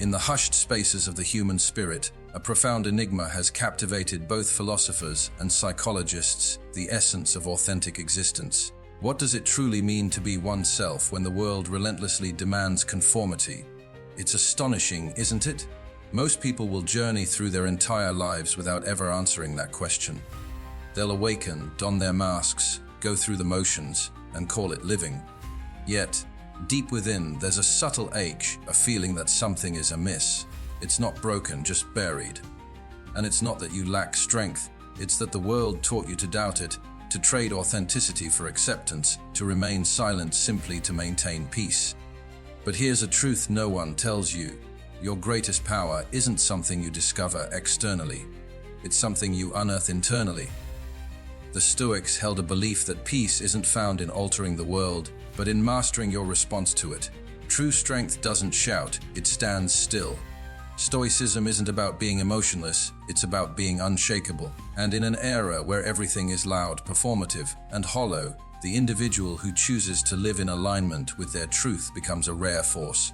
In the hushed spaces of the human spirit, a profound enigma has captivated both philosophers and psychologists: the essence of authentic existence. What does it truly mean to be oneself when the world relentlessly demands conformity? It's astonishing, isn't it? Most people will journey through their entire lives without ever answering that question. They'll awaken, don their masks, go through the motions, and call it living. Yet, deep within, there's a subtle ache, a feeling that something is amiss. It's not broken, just buried. And it's not that you lack strength, it's that the world taught you to doubt it, to trade authenticity for acceptance, to remain silent simply to maintain peace. But here's a truth no one tells you. Your greatest power isn't something you discover externally. It's something you unearth internally. The Stoics held a belief that peace isn't found in altering the world, but in mastering your response to it. True strength doesn't shout, it stands still. Stoicism isn't about being emotionless, it's about being unshakable. And in an era where everything is loud, performative, and hollow, the individual who chooses to live in alignment with their truth becomes a rare force.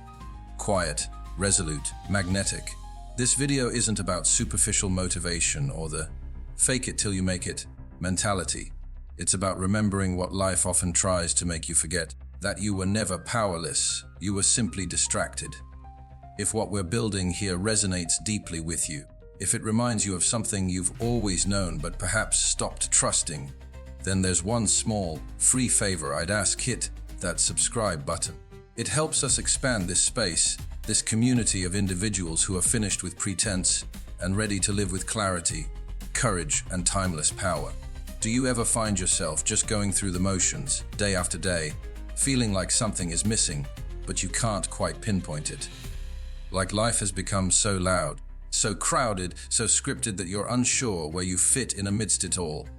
Quiet, resolute, magnetic. This video isn't about superficial motivation or the fake it till you make it mentality. It's about remembering what life often tries to make you forget: that you were never powerless, you were simply distracted. If what we're building here resonates deeply with you, if it reminds you of something you've always known but perhaps stopped trusting, then there's one small, free favor I'd ask: hit that subscribe button. It helps us expand this space, this community of individuals who are finished with pretense and ready to live with clarity, courage, and timeless power. Do you ever find yourself just going through the motions, day after day, feeling like something is missing, but you can't quite pinpoint it? Like life has become so loud, so crowded, so scripted that you're unsure where you fit in amidst it all.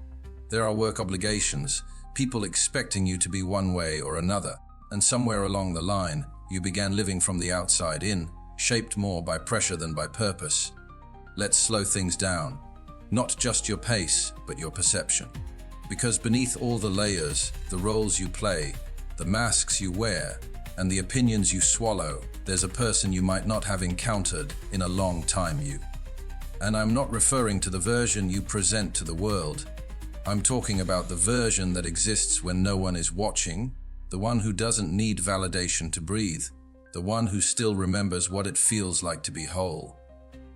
There are work obligations, people expecting you to be one way or another, and somewhere along the line, you began living from the outside in, shaped more by pressure than by purpose. Let's slow things down. Not just your pace, but your perception. Because beneath all the layers, the roles you play, the masks you wear, and the opinions you swallow, there's a person you might not have encountered in a long time. And I'm not referring to the version you present to the world. I'm talking about the version that exists when no one is watching, the one who doesn't need validation to breathe, the one who still remembers what it feels like to be whole.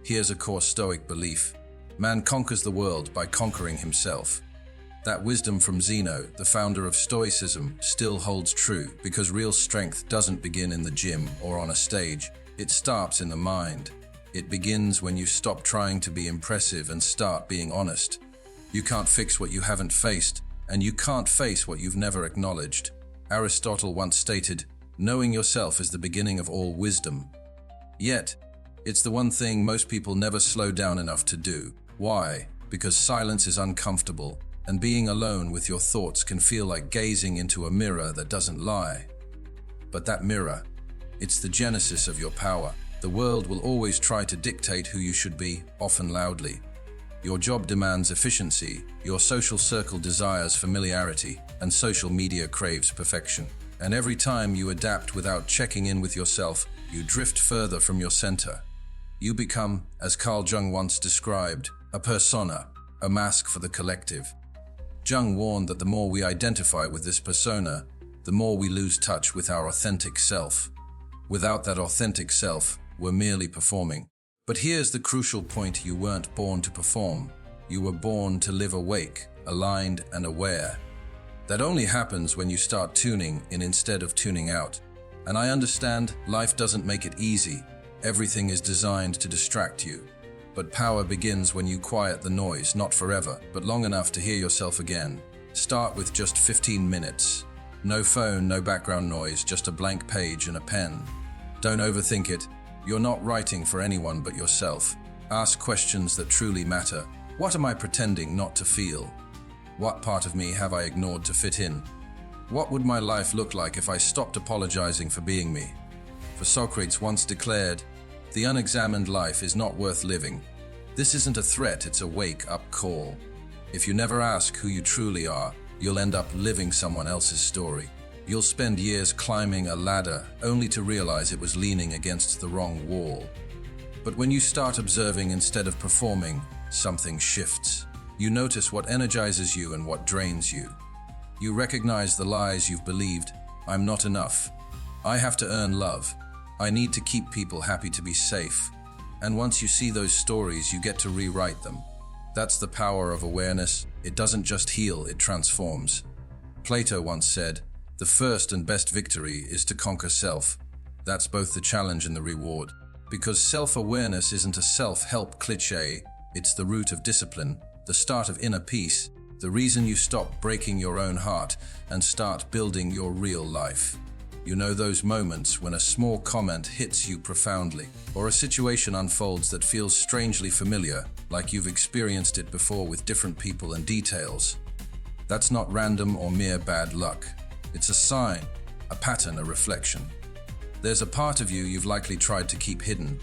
Here's a core Stoic belief: man conquers the world by conquering himself. That wisdom from Zeno, the founder of Stoicism, still holds true, because real strength doesn't begin in the gym or on a stage. It starts in the mind. It begins when you stop trying to be impressive and start being honest. You can't fix what you haven't faced, and you can't face what you've never acknowledged. Aristotle once stated, "Knowing yourself is the beginning of all wisdom." Yet, it's the one thing most people never slow down enough to do. Why? Because silence is uncomfortable, and being alone with your thoughts can feel like gazing into a mirror that doesn't lie. But that mirror, it's the genesis of your power. The world will always try to dictate who you should be, often loudly. Your job demands efficiency, your social circle desires familiarity, and social media craves perfection. And every time you adapt without checking in with yourself, you drift further from your center. You become, as Carl Jung once described, a persona, a mask for the collective. Jung warned that the more we identify with this persona, the more we lose touch with our authentic self. Without that authentic self, we're merely performing. But here's the crucial point: you weren't born to perform. You were born to live awake, aligned, and aware. That only happens when you start tuning in instead of tuning out. And I understand life doesn't make it easy. Everything is designed to distract you. But power begins when you quiet the noise, not forever, but long enough to hear yourself again. Start with just 15 minutes. No phone, no background noise, just a blank page and a pen. Don't overthink it. You're not writing for anyone but yourself. Ask questions that truly matter. What am I pretending not to feel? What part of me have I ignored to fit in? What would my life look like if I stopped apologizing for being me? For Socrates once declared, "The unexamined life is not worth living." This isn't a threat, it's a wake-up call. If you never ask who you truly are, you'll end up living someone else's story. You'll spend years climbing a ladder only to realize it was leaning against the wrong wall. But when you start observing instead of performing, something shifts. You notice what energizes you and what drains you. You recognize the lies you've believed. I'm not enough. I have to earn love. I need to keep people happy to be safe. And once you see those stories, you get to rewrite them. That's the power of awareness. It doesn't just heal, it transforms. Plato once said, "The first and best victory is to conquer self." That's both the challenge and the reward. Because self-awareness isn't a self-help cliché, it's the root of discipline, the start of inner peace, the reason you stop breaking your own heart and start building your real life. You know those moments when a small comment hits you profoundly, or a situation unfolds that feels strangely familiar, like you've experienced it before with different people and details. That's not random or mere bad luck. It's a sign, a pattern, a reflection. There's a part of you you've likely tried to keep hidden.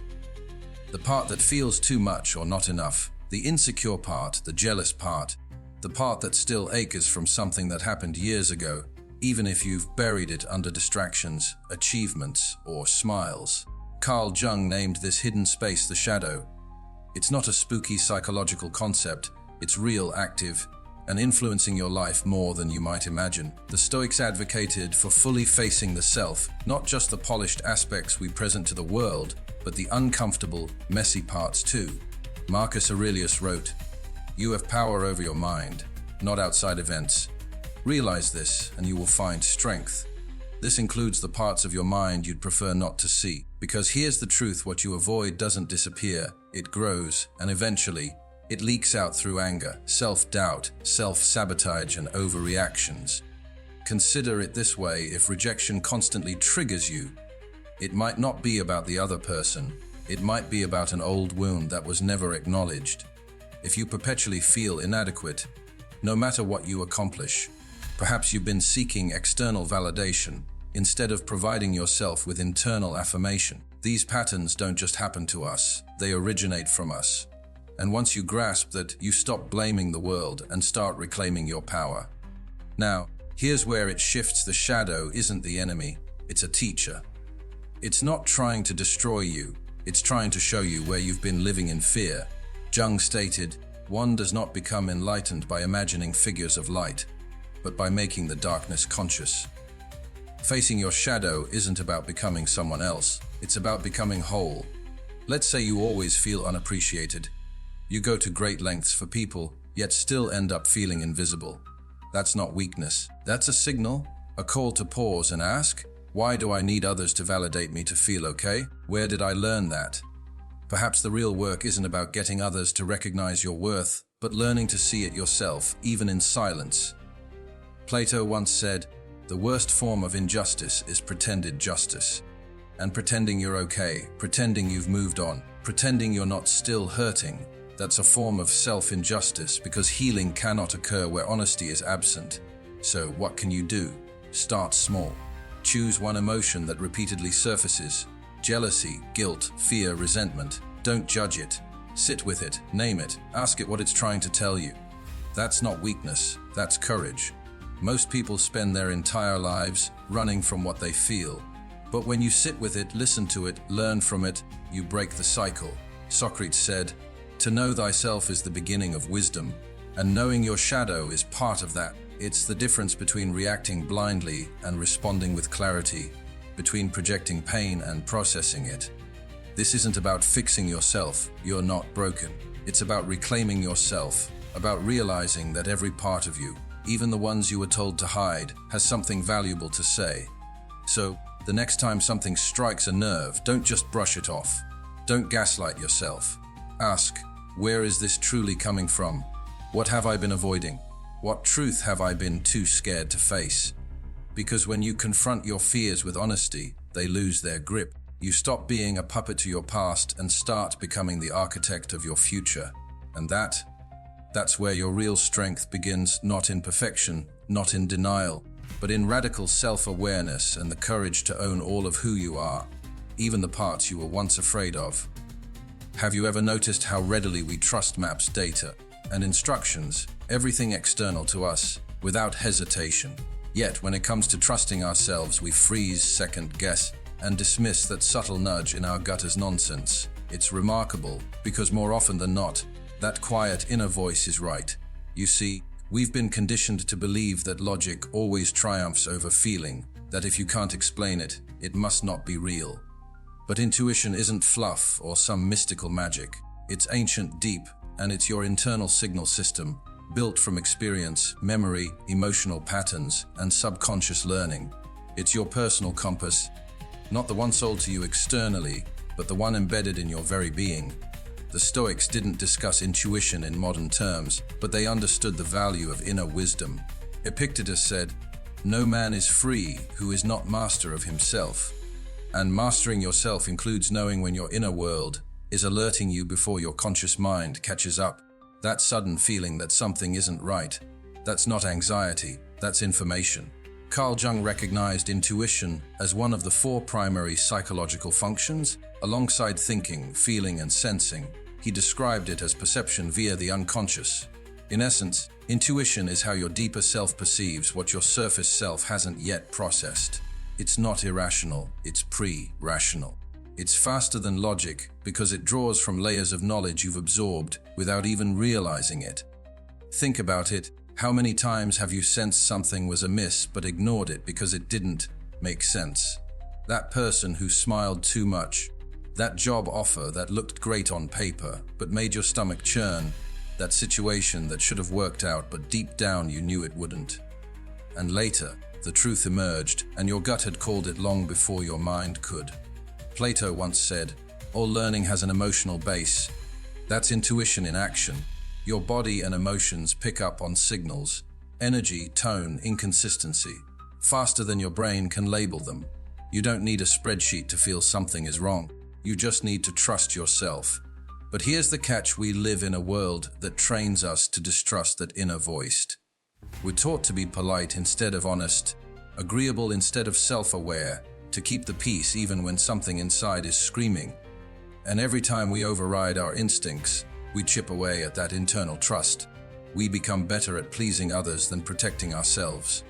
The part that feels too much or not enough. The insecure part, the jealous part. The part that still aches from something that happened years ago, even if you've buried it under distractions, achievements, or smiles. Carl Jung named this hidden space the shadow. It's not a spooky psychological concept. It's real, active, and influencing your life more than you might imagine. The Stoics advocated for fully facing the self, not just the polished aspects we present to the world, but the uncomfortable, messy parts too. Marcus Aurelius wrote, "You have power over your mind, not outside events. Realize this, and you will find strength." This includes the parts of your mind you'd prefer not to see. Because here's the truth: what you avoid doesn't disappear, it grows, and eventually, it leaks out through anger, self-doubt, self-sabotage, and overreactions. Consider it this way: if rejection constantly triggers you, it might not be about the other person. It might be about an old wound that was never acknowledged. If you perpetually feel inadequate, no matter what you accomplish, perhaps you've been seeking external validation instead of providing yourself with internal affirmation. These patterns don't just happen to us, they originate from us. And once you grasp that, you stop blaming the world and start reclaiming your power. Now, here's where it shifts. The shadow isn't the enemy, it's a teacher. It's not trying to destroy you, it's trying to show you where you've been living in fear. Jung stated, "One does not become enlightened by imagining figures of light, but by making the darkness conscious." Facing your shadow isn't about becoming someone else, it's about becoming whole. Let's say you always feel unappreciated. You go to great lengths for people, yet still end up feeling invisible. That's not weakness. That's a signal, a call to pause and ask, why do I need others to validate me to feel okay? Where did I learn that? Perhaps the real work isn't about getting others to recognize your worth, but learning to see it yourself, even in silence. Plato once said, "The worst form of injustice is pretended justice." And pretending you're okay, pretending you've moved on, pretending you're not still hurting, that's a form of self-injustice, because healing cannot occur where honesty is absent. So what can you do? Start small. Choose one emotion that repeatedly surfaces. Jealousy, guilt, fear, resentment. Don't judge it. Sit with it, name it, ask it what it's trying to tell you. That's not weakness, that's courage. Most people spend their entire lives running from what they feel. But when you sit with it, listen to it, learn from it, you break the cycle. Socrates said, "To know thyself is the beginning of wisdom," and knowing your shadow is part of that. It's the difference between reacting blindly and responding with clarity, between projecting pain and processing it. This isn't about fixing yourself, you're not broken. It's about reclaiming yourself, about realizing that every part of you, even the ones you were told to hide, has something valuable to say. So, the next time something strikes a nerve, don't just brush it off. Don't gaslight yourself. Ask, where is this truly coming from? What have I been avoiding? What truth have I been too scared to face? Because when you confront your fears with honesty, they lose their grip. You stop being a puppet to your past and start becoming the architect of your future. And that's where your real strength begins, not in perfection, not in denial, but in radical self-awareness and the courage to own all of who you are, even the parts you were once afraid of. Have you ever noticed how readily we trust maps, data, and instructions, everything external to us, without hesitation? Yet, when it comes to trusting ourselves, we freeze, second-guess, and dismiss that subtle nudge in our gut as nonsense. It's remarkable, because more often than not, that quiet inner voice is right. You see, we've been conditioned to believe that logic always triumphs over feeling, that if you can't explain it, it must not be real. But intuition isn't fluff or some mystical magic. It's ancient, deep, and it's your internal signal system, built from experience, memory, emotional patterns, and subconscious learning. It's your personal compass, not the one sold to you externally, but the one embedded in your very being. The Stoics didn't discuss intuition in modern terms, but they understood the value of inner wisdom. Epictetus said, "No man is free who is not master of himself." And mastering yourself includes knowing when your inner world is alerting you before your conscious mind catches up. That sudden feeling that something isn't right, that's not anxiety, that's information. Carl Jung recognized intuition as one of the 4 primary psychological functions, alongside thinking, feeling, and sensing. He described it as perception via the unconscious. In essence, intuition is how your deeper self perceives what your surface self hasn't yet processed. It's not irrational, it's pre-rational. It's faster than logic because it draws from layers of knowledge you've absorbed without even realizing it. Think about it. How many times have you sensed something was amiss but ignored it because it didn't make sense? That person who smiled too much, that job offer that looked great on paper but made your stomach churn, that situation that should have worked out but deep down you knew it wouldn't. And later, the truth emerged and your gut had called it long before your mind could. Plato once said, "All learning has an emotional base." That's intuition in action. Your body and emotions pick up on signals, energy, tone, inconsistency, faster than your brain can label them. You don't need a spreadsheet to feel something is wrong. You just need to trust yourself. But here's the catch: we live in a world that trains us to distrust that inner voice. We're taught to be polite instead of honest, agreeable instead of self-aware, to keep the peace even when something inside is screaming. And every time we override our instincts, we chip away at that internal trust. We become better at pleasing others than protecting ourselves.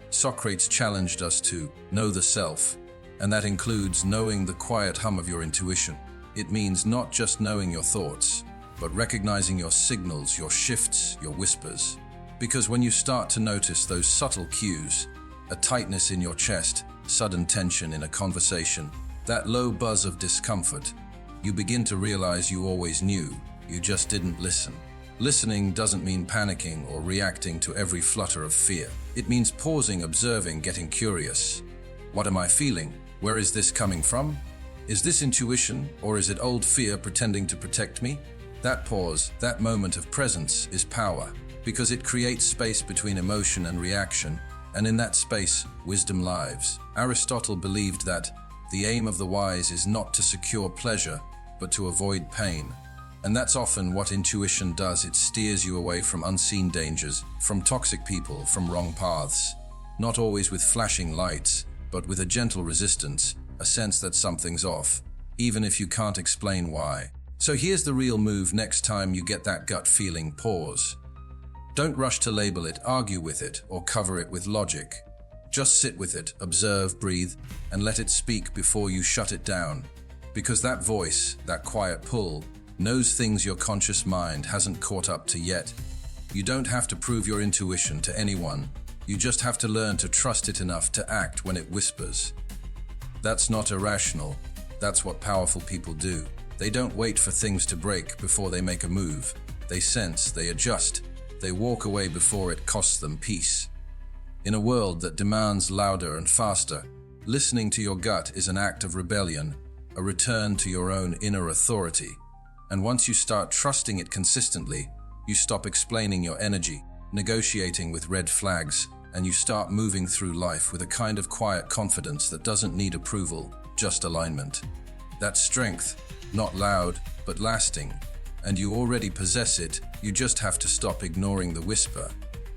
Socrates challenged us to know the self, and that includes knowing the quiet hum of your intuition. It means not just knowing your thoughts, but recognizing your signals, your shifts, your whispers. Because when you start to notice those subtle cues, a tightness in your chest, sudden tension in a conversation, that low buzz of discomfort, you begin to realize you always knew. You just didn't listen. Listening doesn't mean panicking or reacting to every flutter of fear. It means pausing, observing, getting curious. What am I feeling? Where is this coming from? Is this intuition, or is it old fear pretending to protect me? That pause, that moment of presence, is power, because it creates space between emotion and reaction, and in that space, wisdom lives. Aristotle believed that the aim of the wise is not to secure pleasure, but to avoid pain. And that's often what intuition does. It steers you away from unseen dangers, from toxic people, from wrong paths. Not always with flashing lights, but with a gentle resistance, a sense that something's off, even if you can't explain why. So here's the real move: next time you get that gut feeling, pause. Don't rush to label it, argue with it, or cover it with logic. Just sit with it, observe, breathe, and let it speak before you shut it down. Because that voice, that quiet pull, knows things your conscious mind hasn't caught up to yet. You don't have to prove your intuition to anyone. You just have to learn to trust it enough to act when it whispers. That's not irrational. That's what powerful people do. They don't wait for things to break before they make a move. They sense, they adjust, they walk away before it costs them peace. In a world that demands louder and faster, listening to your gut is an act of rebellion, a return to your own inner authority. And once you start trusting it consistently, you stop explaining your energy, negotiating with red flags, and you start moving through life with a kind of quiet confidence that doesn't need approval, just alignment. That's strength, not loud, but lasting. And you already possess it, you just have to stop ignoring the whisper.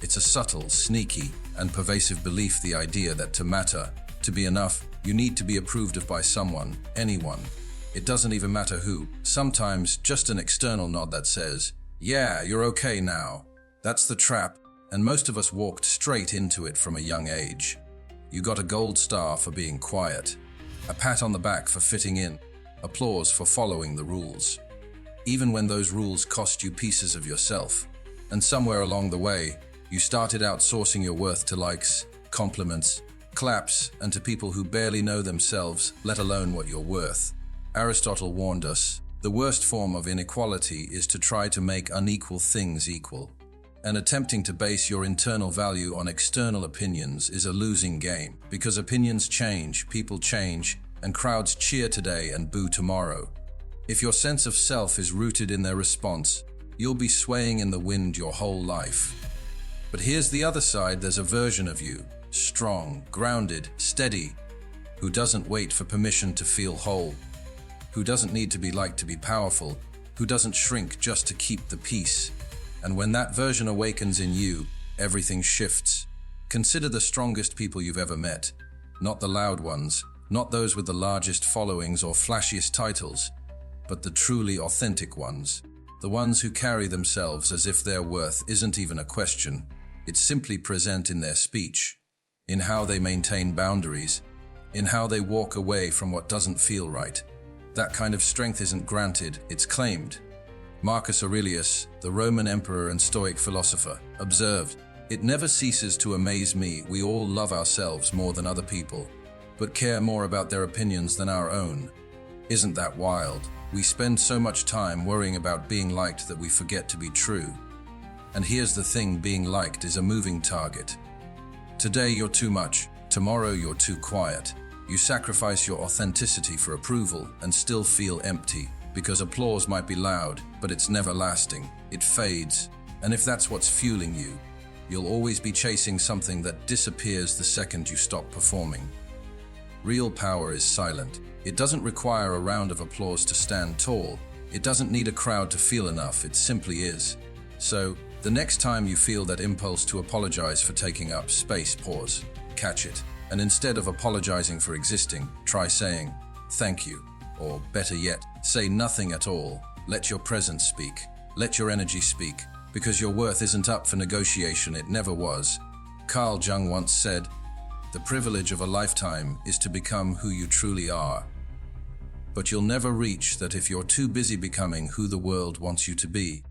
It's a subtle, sneaky, and pervasive belief, the idea that to matter, to be enough, you need to be approved of by someone, anyone. It doesn't even matter who. Sometimes just an external nod that says, "Yeah, you're okay now." That's the trap, and most of us walked straight into it from a young age. You got a gold star for being quiet, a pat on the back for fitting in, applause for following the rules, even when those rules cost you pieces of yourself. And somewhere along the way, you started outsourcing your worth to likes, compliments, claps, and to people who barely know themselves, let alone what you're worth. Aristotle warned us, the worst form of inequality is to try to make unequal things equal. And attempting to base your internal value on external opinions is a losing game, because opinions change, people change, and crowds cheer today and boo tomorrow. If your sense of self is rooted in their response, you'll be swaying in the wind your whole life. But here's the other side. There's a version of you, strong, grounded, steady, who doesn't wait for permission to feel whole, who doesn't need to be liked to be powerful, who doesn't shrink just to keep the peace. And when that version awakens in you, everything shifts. Consider the strongest people you've ever met. Not the loud ones, not those with the largest followings or flashiest titles, but the truly authentic ones. The ones who carry themselves as if their worth isn't even a question. It's simply present in their speech, in how they maintain boundaries, in how they walk away from what doesn't feel right. That kind of strength isn't granted, it's claimed. Marcus Aurelius, the Roman emperor and Stoic philosopher, observed, "It never ceases to amaze me we all love ourselves more than other people, but care more about their opinions than our own." Isn't that wild? We spend so much time worrying about being liked that we forget to be true. And here's the thing, being liked is a moving target. Today you're too much, tomorrow you're too quiet. You sacrifice your authenticity for approval and still feel empty. Because applause might be loud, but it's never lasting. It fades. And if that's what's fueling you, you'll always be chasing something that disappears the second you stop performing. Real power is silent. It doesn't require a round of applause to stand tall. It doesn't need a crowd to feel enough. It simply is. So, the next time you feel that impulse to apologize for taking up space, pause, catch it. And instead of apologizing for existing, try saying, "Thank you." Or better yet, say nothing at all. Let your presence speak. Let your energy speak. Because your worth isn't up for negotiation, it never was. Carl Jung once said, "The privilege of a lifetime is to become who you truly are." But you'll never reach that if you're too busy becoming who the world wants you to be.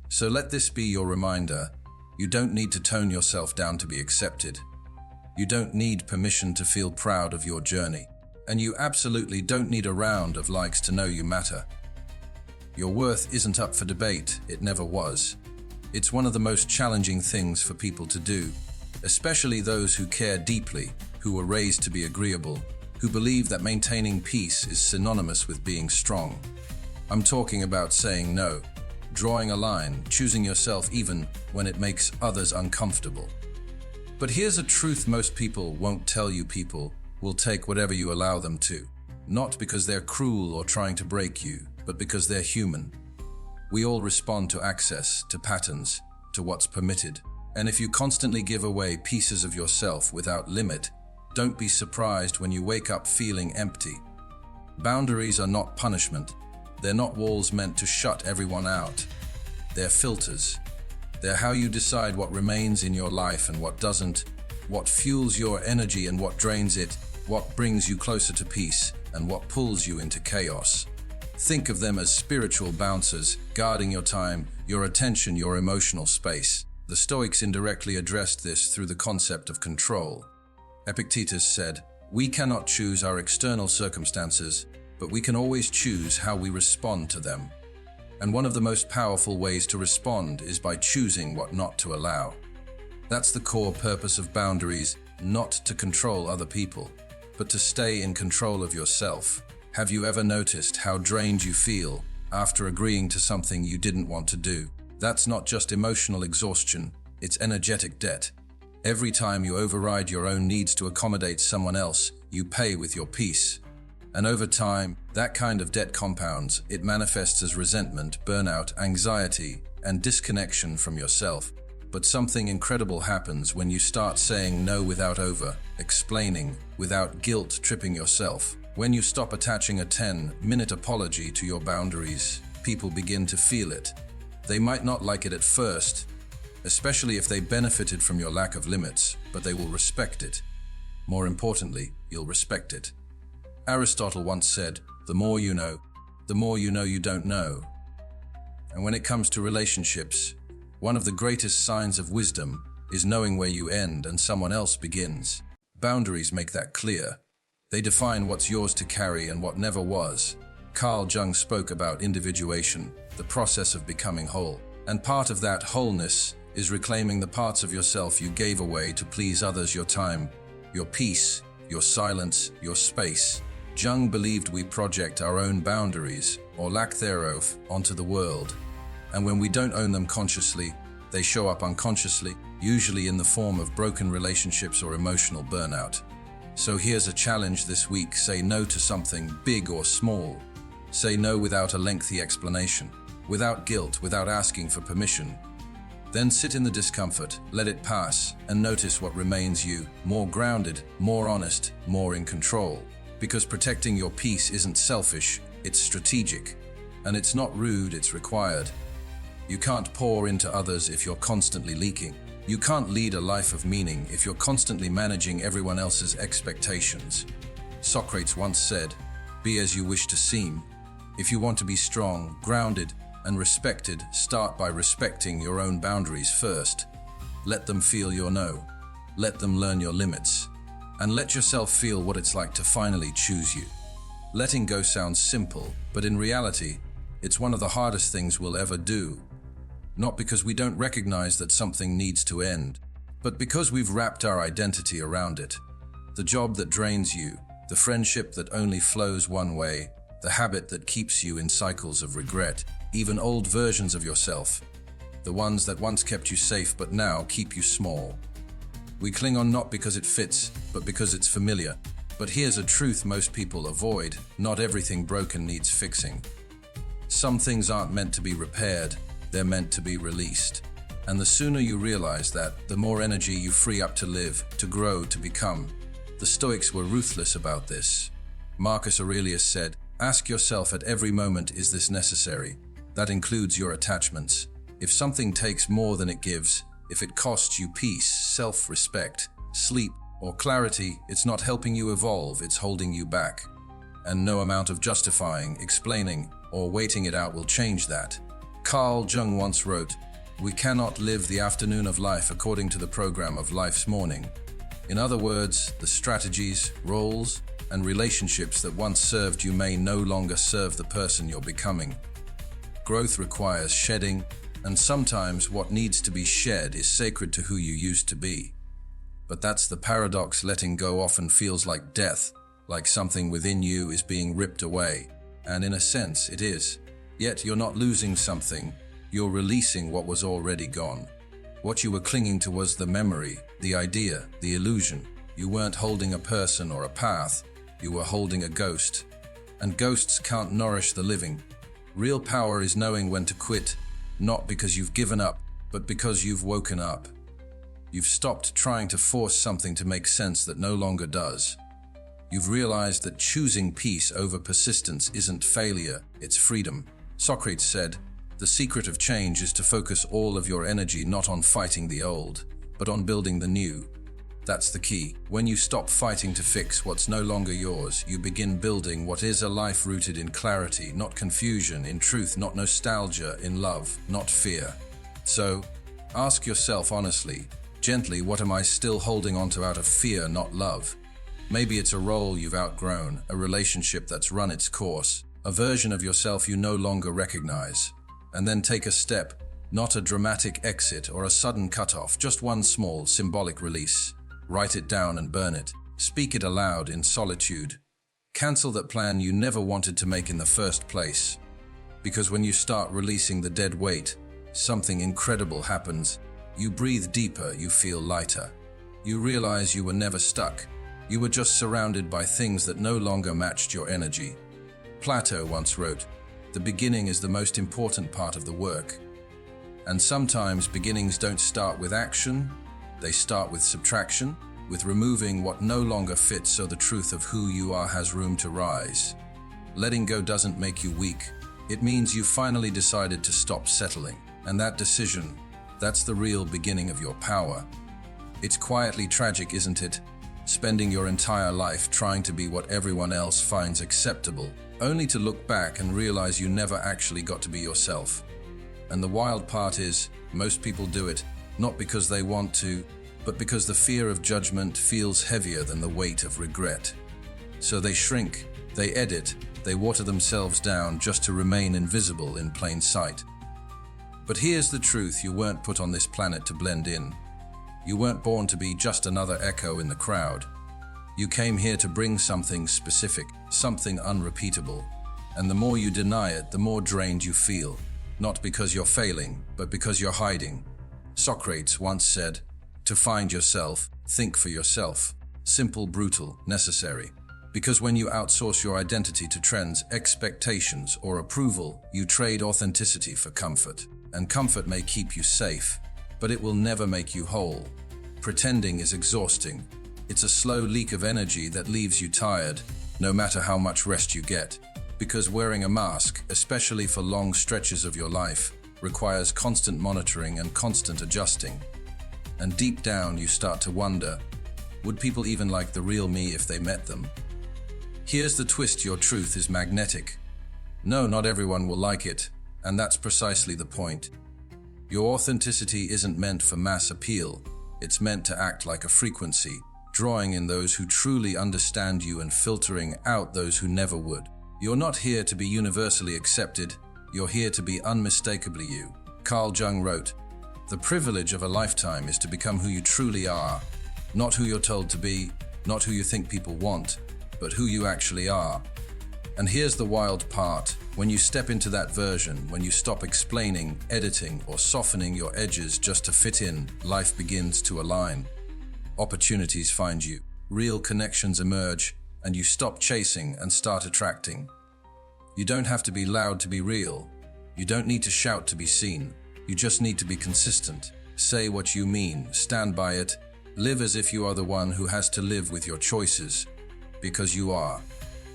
So let this be your reminder. You don't need to tone yourself down to be accepted. You don't need permission to feel proud of your journey. And you absolutely don't need a round of likes to know you matter. Your worth isn't up for debate, it never was. It's one of the most challenging things for people to do, especially those who care deeply, who were raised to be agreeable, who believe that maintaining peace is synonymous with being strong. I'm talking about saying no, drawing a line, choosing yourself even when it makes others uncomfortable. But here's a truth most people won't tell you. People will take whatever you allow them to, not because they're cruel or trying to break you, but because they're human. We all respond to access, to patterns, to what's permitted. And if you constantly give away pieces of yourself without limit, don't be surprised when you wake up feeling empty. Boundaries are not punishment. They're not walls meant to shut everyone out. They're filters. They're how you decide what remains in your life and what doesn't, what fuels your energy and what drains it, what brings you closer to peace and what pulls you into chaos. Think of them as spiritual bouncers, guarding your time, your attention, your emotional space. The Stoics indirectly addressed this through the concept of control. Epictetus said, "We cannot choose our external circumstances, but we can always choose how we respond to them." And one of the most powerful ways to respond is by choosing what not to allow. That's the core purpose of boundaries, not to control other people, but to stay in control of yourself. Have you ever noticed how drained you feel after agreeing to something you didn't want to do? That's not just emotional exhaustion, it's energetic debt. Every time you override your own needs to accommodate someone else, you pay with your peace. And over time, that kind of debt compounds. It manifests as resentment, burnout, anxiety, and disconnection from yourself. But something incredible happens when you start saying no without explaining, without guilt-tripping yourself. When you stop attaching a 10-minute apology to your boundaries, people begin to feel it. They might not like it at first, especially if they benefited from your lack of limits, but they will respect it. More importantly, you'll respect it. Aristotle once said, The more you know you don't know. And when it comes to relationships, one of the greatest signs of wisdom is knowing where you end and someone else begins. Boundaries make that clear. They define what's yours to carry and what never was. Carl Jung spoke about individuation, the process of becoming whole. And part of that wholeness is reclaiming the parts of yourself you gave away to please others, your time, your peace, your silence, your space. Jung believed we project our own boundaries, or lack thereof, onto the world. And when we don't own them consciously, they show up unconsciously, usually in the form of broken relationships or emotional burnout. So here's a challenge this week: say no to something, big or small. Say no without a lengthy explanation, without guilt, without asking for permission. Then sit in the discomfort, let it pass, and notice what remains you, more grounded, more honest, more in control. Because protecting your peace isn't selfish, it's strategic. And it's not rude, it's required. You can't pour into others if you're constantly leaking. You can't lead a life of meaning if you're constantly managing everyone else's expectations. Socrates once said, "Be as you wish to seem." If you want to be strong, grounded, and respected, start by respecting your own boundaries first. Let them feel your no. Let them learn your limits. And let yourself feel what it's like to finally choose you. Letting go sounds simple, but in reality, it's one of the hardest things we'll ever do. Not because we don't recognize that something needs to end, but because we've wrapped our identity around it. The job that drains you, the friendship that only flows one way, the habit that keeps you in cycles of regret, even old versions of yourself, the ones that once kept you safe but now keep you small. We cling on not because it fits, but because it's familiar. But here's a truth most people avoid: not everything broken needs fixing. Some things aren't meant to be repaired, they're meant to be released. And the sooner you realize that, the more energy you free up to live, to grow, to become. The Stoics were ruthless about this. Marcus Aurelius said, "Ask yourself at every moment, is this necessary?" That includes your attachments. If something takes more than it gives, if it costs you peace, self-respect, sleep, or clarity, it's not helping you evolve, it's holding you back. And no amount of justifying, explaining, or waiting it out will change that. Carl Jung once wrote, "We cannot live the afternoon of life according to the program of life's morning." In other words, the strategies, roles, and relationships that once served you may no longer serve the person you're becoming. Growth requires shedding, and sometimes what needs to be shed is sacred to who you used to be. But that's the paradox: letting go often feels like death, like something within you is being ripped away. And in a sense, it is. Yet you're not losing something, you're releasing what was already gone. What you were clinging to was the memory, the idea, the illusion. You weren't holding a person or a path, you were holding a ghost. And ghosts can't nourish the living. Real power is knowing when to quit, not because you've given up, but because you've woken up. You've stopped trying to force something to make sense that no longer does. You've realized that choosing peace over persistence isn't failure, it's freedom. Socrates said, "The secret of change is to focus all of your energy not on fighting the old, but on building the new." That's the key. When you stop fighting to fix what's no longer yours, you begin building what is a life rooted in clarity, not confusion, in truth, not nostalgia, in love, not fear. So, ask yourself honestly, gently, what am I still holding onto out of fear, not love? Maybe it's a role you've outgrown, a relationship that's run its course, a version of yourself you no longer recognize. And then take a step, not a dramatic exit or a sudden cutoff, just one small, symbolic release. Write it down and burn it. Speak it aloud in solitude. Cancel that plan you never wanted to make in the first place. Because when you start releasing the dead weight, something incredible happens. You breathe deeper, you feel lighter. You realize you were never stuck. You were just surrounded by things that no longer matched your energy. Plato once wrote, "The beginning is the most important part of the work." And sometimes beginnings don't start with action, they start with subtraction, with removing what no longer fits so the truth of who you are has room to rise. Letting go doesn't make you weak. It means you finally decided to stop settling. And that decision, that's the real beginning of your power. It's quietly tragic, isn't it? spending your entire life trying to be what everyone else finds acceptable, only to look back and realize you never actually got to be yourself. And the wild part is, most people do it, not because they want to, but because the fear of judgment feels heavier than the weight of regret. So they shrink, they edit, they water themselves down just to remain invisible in plain sight. But here's the truth: you weren't put on this planet to blend in. You weren't born to be just another echo in the crowd. You came here to bring something specific, something unrepeatable. And the more you deny it, the more drained you feel. Not because you're failing, but because you're hiding. Socrates once said, "To find yourself, think for yourself." Simple, brutal, necessary. Because when you outsource your identity to trends, expectations, or approval, you trade authenticity for comfort. And comfort may keep you safe, but it will never make you whole. Pretending is exhausting. It's a slow leak of energy that leaves you tired, no matter how much rest you get. Because wearing a mask, especially for long stretches of your life, requires constant monitoring and constant adjusting. And deep down, you start to wonder, would people even like the real me if they met them? Here's the twist: your truth is magnetic. No, not everyone will like it, and that's precisely the point. Your authenticity isn't meant for mass appeal. It's meant to act like a frequency, drawing in those who truly understand you and filtering out those who never would. You're not here to be universally accepted. You're here to be unmistakably you. Carl Jung wrote, "The privilege of a lifetime is to become who you truly are, not who you're told to be, not who you think people want, but who you actually are." And here's the wild part: when you step into that version, when you stop explaining, editing, or softening your edges just to fit in, life begins to align. Opportunities find you, real connections emerge, and you stop chasing and start attracting. You don't have to be loud to be real. You don't need to shout to be seen. You just need to be consistent. Say what you mean, stand by it, live as if you are the one who has to live with your choices, because you are.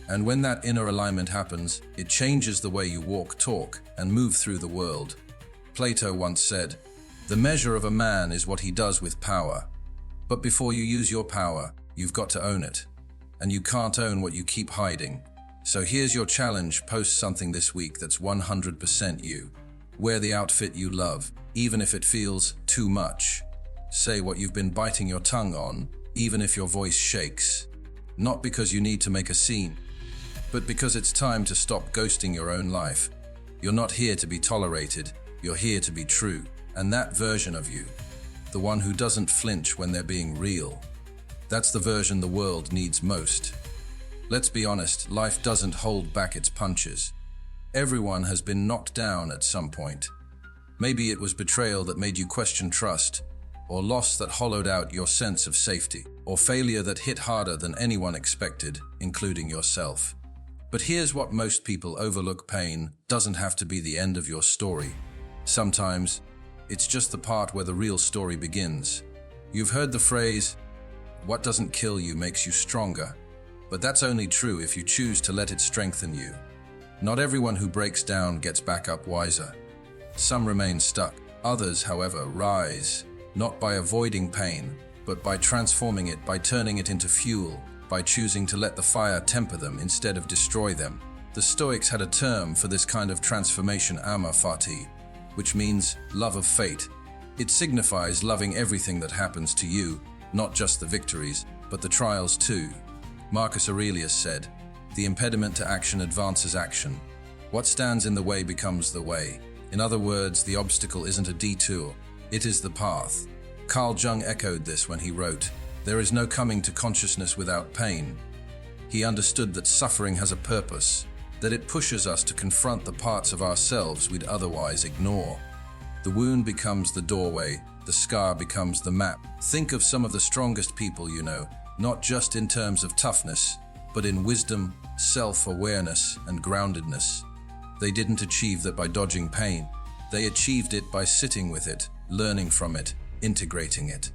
And when that inner alignment happens, it changes the way you walk, talk, and move through the world. Plato once said, "The measure of a man is what he does with power." But before you use your power, you've got to own it. And you can't own what you keep hiding. So here's your challenge: post something this week that's 100% you. Wear the outfit you love, even if it feels too much. Say what you've been biting your tongue on, even if your voice shakes. Not because you need to make a scene, but because it's time to stop ghosting your own life. You're not here to be tolerated, you're here to be true. And that version of you, the one who doesn't flinch when they're being real, that's the version the world needs most. Let's be honest, life doesn't hold back its punches. Everyone has been knocked down at some point. Maybe it was betrayal that made you question trust, or loss that hollowed out your sense of safety, or failure that hit harder than anyone expected, including yourself. But here's what most people overlook: pain doesn't have to be the end of your story. Sometimes, it's just the part where the real story begins. You've heard the phrase, "What doesn't kill you makes you stronger." But that's only true if you choose to let it strengthen you. Not everyone who breaks down gets back up wiser. Some remain stuck. Others, however, rise, not by avoiding pain, but by transforming it, by turning it into fuel, by choosing to let the fire temper them instead of destroy them. The Stoics had a term for this kind of transformation, amor fati, which means love of fate. It signifies loving everything that happens to you, not just the victories, but the trials too. Marcus Aurelius said, "The impediment to action advances action. What stands in the way becomes the way." In other words, the obstacle isn't a detour, it is the path. Carl Jung echoed this when he wrote, "There is no coming to consciousness without pain." He understood that suffering has a purpose, that it pushes us to confront the parts of ourselves we'd otherwise ignore. The wound becomes the doorway, the scar becomes the map. Think of some of the strongest people you know, not just in terms of toughness, but in wisdom, self-awareness, and groundedness. They didn't achieve that by dodging pain. They achieved it by sitting with it, learning from it, integrating it.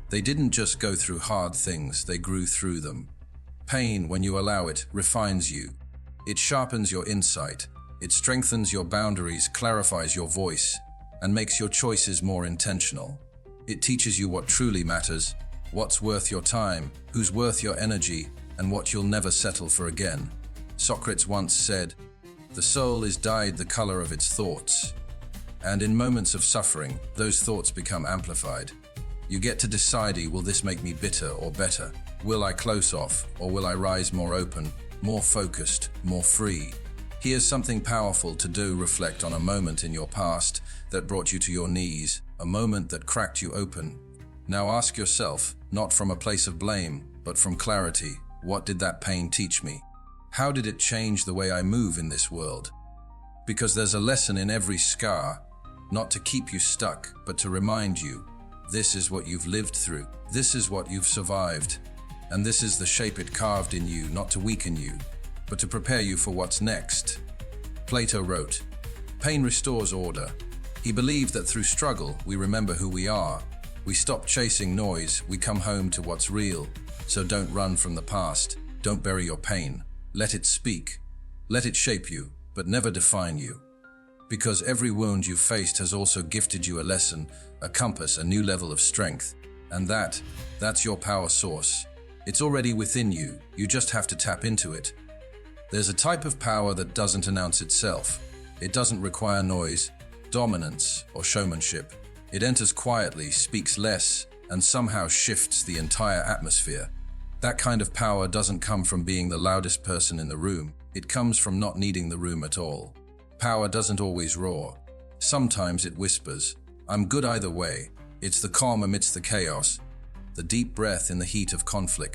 They didn't just go through hard things, they grew through them. Pain, when you allow it, refines you. It sharpens your insight. It strengthens your boundaries, clarifies your voice, and makes your choices more intentional. It teaches you what truly matters, What's worth your time, who's worth your energy, and what you'll never settle for again. Socrates once said, "The soul is dyed the color of its thoughts." And in moments of suffering, those thoughts become amplified. You get to decide, will this make me bitter or better? Will I close off, or will I rise more open, more focused, more free? Here's something powerful to do. Reflect on a moment in your past that brought you to your knees, a moment that cracked you open. Now ask yourself, not from a place of blame, but from clarity, what did that pain teach me? How did it change the way I move in this world? Because there's a lesson in every scar, not to keep you stuck, but to remind you, this is what you've lived through, this is what you've survived, and this is the shape it carved in you, not to weaken you, but to prepare you for what's next. Plato wrote, "Pain restores order." He believed that through struggle, we remember who we are. We stop chasing noise, we come home to what's real. So don't run from the past, don't bury your pain. Let it speak. Let it shape you, but never define you. Because every wound you've faced has also gifted you a lesson, a compass, a new level of strength. And that's your power source. It's already within you, you just have to tap into it. There's a type of power that doesn't announce itself. It doesn't require noise, dominance, or showmanship. It enters quietly, speaks less, and somehow shifts the entire atmosphere. That kind of power doesn't come from being the loudest person in the room. It comes from not needing the room at all. Power doesn't always roar. Sometimes it whispers, "I'm good either way." It's the calm amidst the chaos, the deep breath in the heat of conflict.